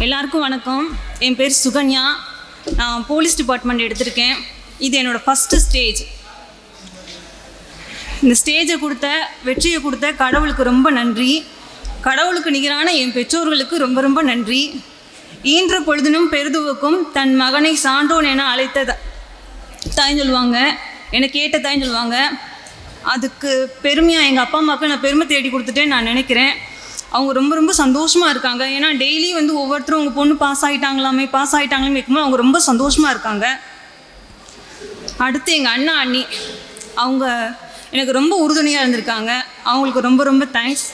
எல்லாருக்கும் வணக்கம். என் பேர் சுகன்யா. நான் போலீஸ் டிபார்ட்மெண்ட் எடுத்திருக்கேன். இது என்னோடய ஃபஸ்ட்டு ஸ்டேஜ். இந்த ஸ்டேஜை கொடுத்த, வெற்றியை கொடுத்த கடவுளுக்கு ரொம்ப நன்றி. கடவுளுக்கு நிகரான என் பெற்றோர்களுக்கு ரொம்ப ரொம்ப நன்றி. ஈன்ற பொழுதினும் பெருதுவுக்கும் தன் மகனை சான்றோன் என அழைத்த தாய்ன்னு சொல்லுவாங்க, என்னை கேட்ட தாய்ன்னு சொல்லுவாங்க. அதுக்கு பெருமையாக எங்கள் அப்பா அம்மாவுக்கு நான் பெருமை தேடி கொடுத்துட்டேன்னு நான் நினைக்கிறேன். அவங்க ரொம்ப ரொம்ப சந்தோஷமாக இருக்காங்க. ஏன்னா டெய்லி ஒவ்வொருத்தரும் உங்கள் பொண்ணு பாஸ் ஆகிட்டாங்களாமே இருக்கும்போது அவங்க ரொம்ப சந்தோஷமாக இருக்காங்க. அடுத்து எங்கள் அண்ணா அண்ணி, அவங்க எனக்கு ரொம்ப உறுதுணையாக இருந்திருக்காங்க. அவங்களுக்கு ரொம்ப ரொம்ப தேங்க்ஸ்.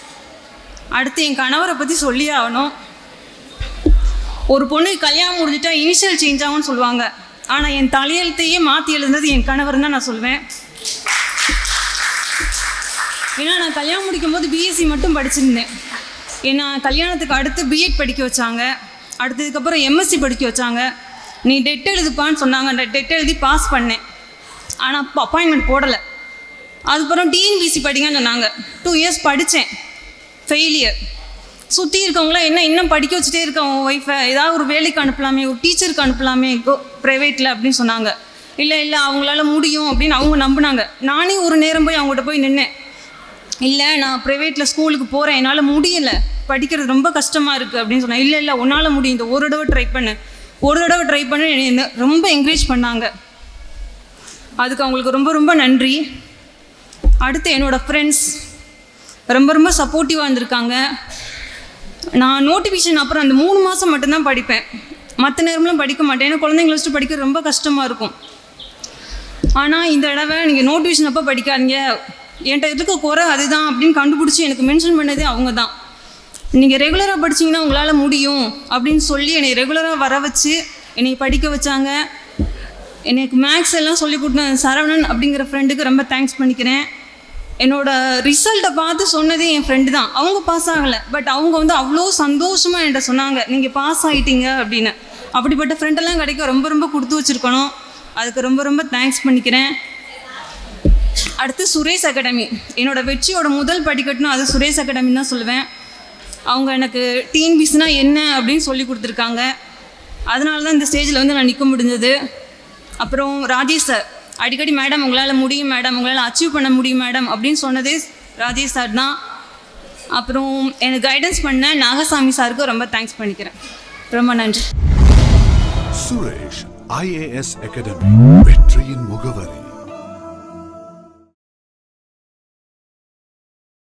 அடுத்து என் கணவரை பற்றி சொல்லியே ஆகணும். ஒரு பொண்ணு கல்யாணம் முடிஞ்சிட்டா இனிஷியல் சேஞ்ச் ஆகும்னு சொல்லுவாங்க. ஆனால் என் தலையெழுத்தையே மாற்றி எழுதுனது என் கணவர் தான் நான் சொல்லுவேன். ஏன்னா நான் கல்யாணம் முடிக்கும்போது பிஎஸ்சி மட்டும் படிச்சிருந்தேன். ஏன்னா கல்யாணத்துக்கு அடுத்து பிஎட் படிக்க வச்சாங்க. அடுத்ததுக்கப்புறம் எம்எஸ்சி படிக்க வச்சாங்க. நீ டெட் எழுதுப்பான்னு சொன்னாங்க. அந்த டெட் எழுதி பாஸ் பண்ணேன். ஆனால் அப்போ அப்பாயின்மெண்ட் போடலை. அதுக்கப்புறம் டிஎன்பிசி படிங்கன்னு சொன்னாங்க. 2 இயர்ஸ் படித்தேன். ஃபெயிலியர். சுற்றி இருக்கவங்களாம் என்ன இன்னும் படிக்க வச்சுட்டே இருக்க உன் ஒய்ஃபை, ஏதாவது ஒரு வேலைக்கு அனுப்பலாமே, ஒரு டீச்சருக்கு அனுப்பலாமே ப்ரைவேட்டில் அப்படின்னு சொன்னாங்க. இல்லை அவங்களால முடியும் அப்படின்னு அவங்க நம்பினாங்க. நானே ஒரு நேரம் போய் அவங்ககிட்ட போய் நின்னேன். இல்லை நான் ப்ரைவேட்டில் ஸ்கூலுக்கு போகிறேன், என்னால் முடியலை, படிக்கிறது ரொம்ப கஷ்டமாக இருக்குது அப்படின்னு சொன்னேன். இல்லை உன்னால் முடியும், இந்த ஒரு தடவை ட்ரை பண்ணு என்னை ரொம்ப என்கரேஜ் பண்ணாங்க. அதுக்கு அவங்களுக்கு ரொம்ப ரொம்ப நன்றி. அடுத்து என்னோடய ஃப்ரெண்ட்ஸ் ரொம்ப ரொம்ப சப்போர்ட்டிவாக இருந்திருக்காங்க. நான் நோட்டிஃபிகேஷன் அப்புறம் அந்த 3 மாதம் மட்டும்தான் படிப்பேன். மற்ற நேரம்லாம் படிக்க மாட்டேன். ஏன்னா குழந்தைங்கள வச்சுட்டு படிக்க ரொம்ப கஷ்டமாக இருக்கும். ஆனால் இந்த தடவை நீங்கள் நோட்டிஃபிகேஷன் அப்போ படிக்காதீங்க, என்கிட்ட இருக்க குறை அதுதான் அப்படின்னு கண்டுபிடிச்சி எனக்கு மென்ஷன் பண்ணதே அவங்க தான். நீங்கள் ரெகுலராக படிச்சிங்கன்னா உங்களால் முடியும் அப்படின்னு சொல்லி என்னை ரெகுலராக வர வச்சு என்னை படிக்க வச்சாங்க. எனக்கு மேக்ஸ் எல்லாம் சொல்லி கொடுத்த சரவணன் அப்படிங்கிற ஃப்ரெண்டுக்கு ரொம்ப தேங்க்ஸ் பண்ணிக்கிறேன். என்னோடய ரிசல்ட்டை பார்த்து சொன்னதே என் ஃப்ரெண்டு தான். அவங்க பாஸ் ஆகலை, பட் அவங்க அவ்வளோ சந்தோஷமாக என்கிட்ட சொன்னாங்க, நீங்கள் பாஸ் ஆகிட்டீங்க அப்படின்னு. அப்படிப்பட்ட ஃப்ரெண்டெல்லாம் கிடைக்க ரொம்ப ரொம்ப கொடுத்து வச்சுருக்கணும். அதுக்கு ரொம்ப ரொம்ப தேங்க்ஸ் பண்ணிக்கிறேன். அடுத்து சுரேஷ் அகாடமி, என்னோடய வெற்றியோட முதல் படிக்கட்டுனா அது சுரேஷ் அகாடமி தான் சொல்லுவேன். அவங்க எனக்கு டிஎன்பிசினா என்ன அப்படின்னு சொல்லி கொடுத்துருக்காங்க. அதனால தான் இந்த ஸ்டேஜில் நான் நிற்க முடிஞ்சது. அப்புறம் ராஜேஷ் சார் அடிக்கடி மேடம் உங்களால் முடியும் மேடம், உங்களால் அச்சீவ் பண்ண முடியும் மேடம் அப்படின்னு சொன்னதே ராஜேஷ் சார் தான். அப்புறம் எனக்கு கைடன்ஸ் பண்ண நாகசாமி சாருக்கு ரொம்ப தேங்க்ஸ் பண்ணிக்கிறேன். ரொம்ப நன்றி. சுரேஷ் IAS அகாடமி, வெற்றியின் முகவரி.